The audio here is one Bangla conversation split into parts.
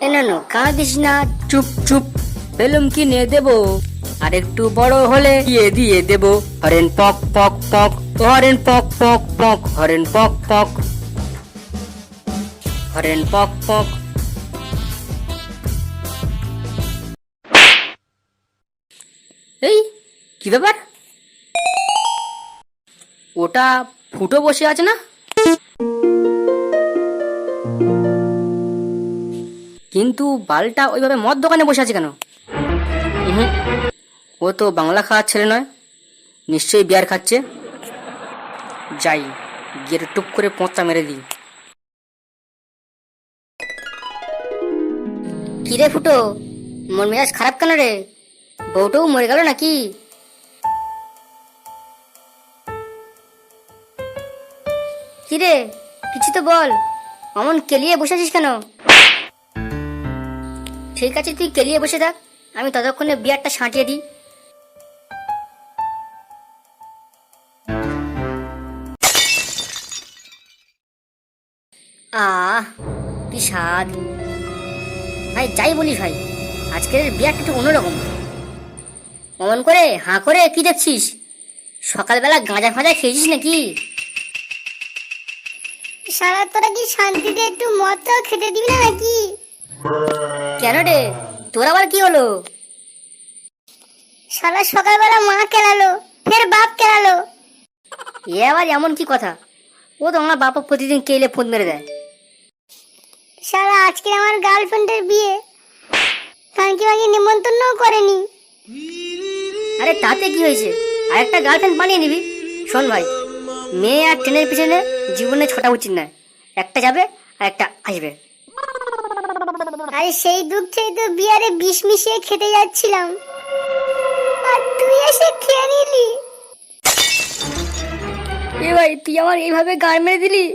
এ না না কাঁদিস না। চুপ চুপ, বেলুন কিনে দেবো, আর একটু বড় হলে দিয়ে দেবো। হরেন পক পক পক, হরেন পক পক পক, হরেন পক পক, হরেন পক পক। এই কি ব্যাপার, ওটা ফুটো বসে আছে না? কিন্তু বালটা ওইভাবে মদ দোকানে বসে আছে কেন? হুম, ও তো বাংলা খাওয়ার ছেলে নয়, নিশ্চয়ই বিয়ার খাচ্ছে। যাই গিয়ে টুপ করে পোঁচটা মেরে দিই। কিরে ফুটো, মন মেজাজ খারাপ কেন রে? বউটাও মরে গেল নাকি? কিরে কিছু তো বল, অমন কেলিয়ে বসে আছিস কেন? ঠিক আছে তুই কেলিয়ে বসে থাক, আমি ততক্ষণে বিয়ারটা ছাঁটিয়ে দিই। আহ কি স্বাদ ভাই, যাই বলিস ভাই, আজকের বিয়ারটা একটু অন্যরকম। অমন করে হাঁ করে কি দেখছিস? সকালবেলা গাঁজা ফাঁজা খেয়েছিস নাকি? সারা তোরা কি শান্তিতে একটু মদটাও খেতে দিবি না নাকি? কেন রে, তোর আবার কি হলো? সারা সকালবেলা মা কেনালো, ফের বাপ কেনালো। এ আবার এমন কি কথা? ও তো আমার বাবা প্রতিদিন কেলে ফোন মেরে দেয়। সারা আজকে আমার গার্লফ্রেন্ডের বিয়ে, কালকে আগে নিমন্ত্রণও করেনি। আরে তাতে কি হয়েছে, আরেকটা গার্লফ্রেন্ড বানিয়ে নিবি। শোন ভাই, মেয়ে আর ট্রেনের পিছনে জীবনে ছোটা উচিত নয়। একটা যাবে আর একটা আসবে। আরে সেই দুঃখেই তো বিয়ারে বিষ মিশিয়ে খেতে যাচ্ছিলাম, আর তুই এসে খেয়ে নিলি। এ ভাই, তুই আমার এইভাবে গান মেরে দিলি,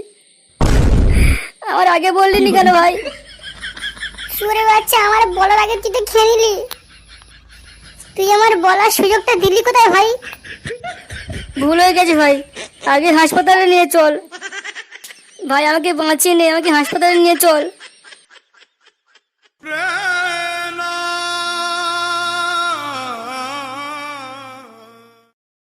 আমার আগে বললি নি কেন ভাই? সুরে বাচ্চা, আমার বলার আগে তুই তো খেয়ে নিলি। তুই আমার বলার সুযোগটা দিলি কোথায় ভাই? ভুল হয়ে গেছে ভাই, আগে হাসপাতালে নিয়ে চল ভাই, আমাকে বাঁচিয়ে নে, আমাকে হাসপাতালে নিয়ে চল।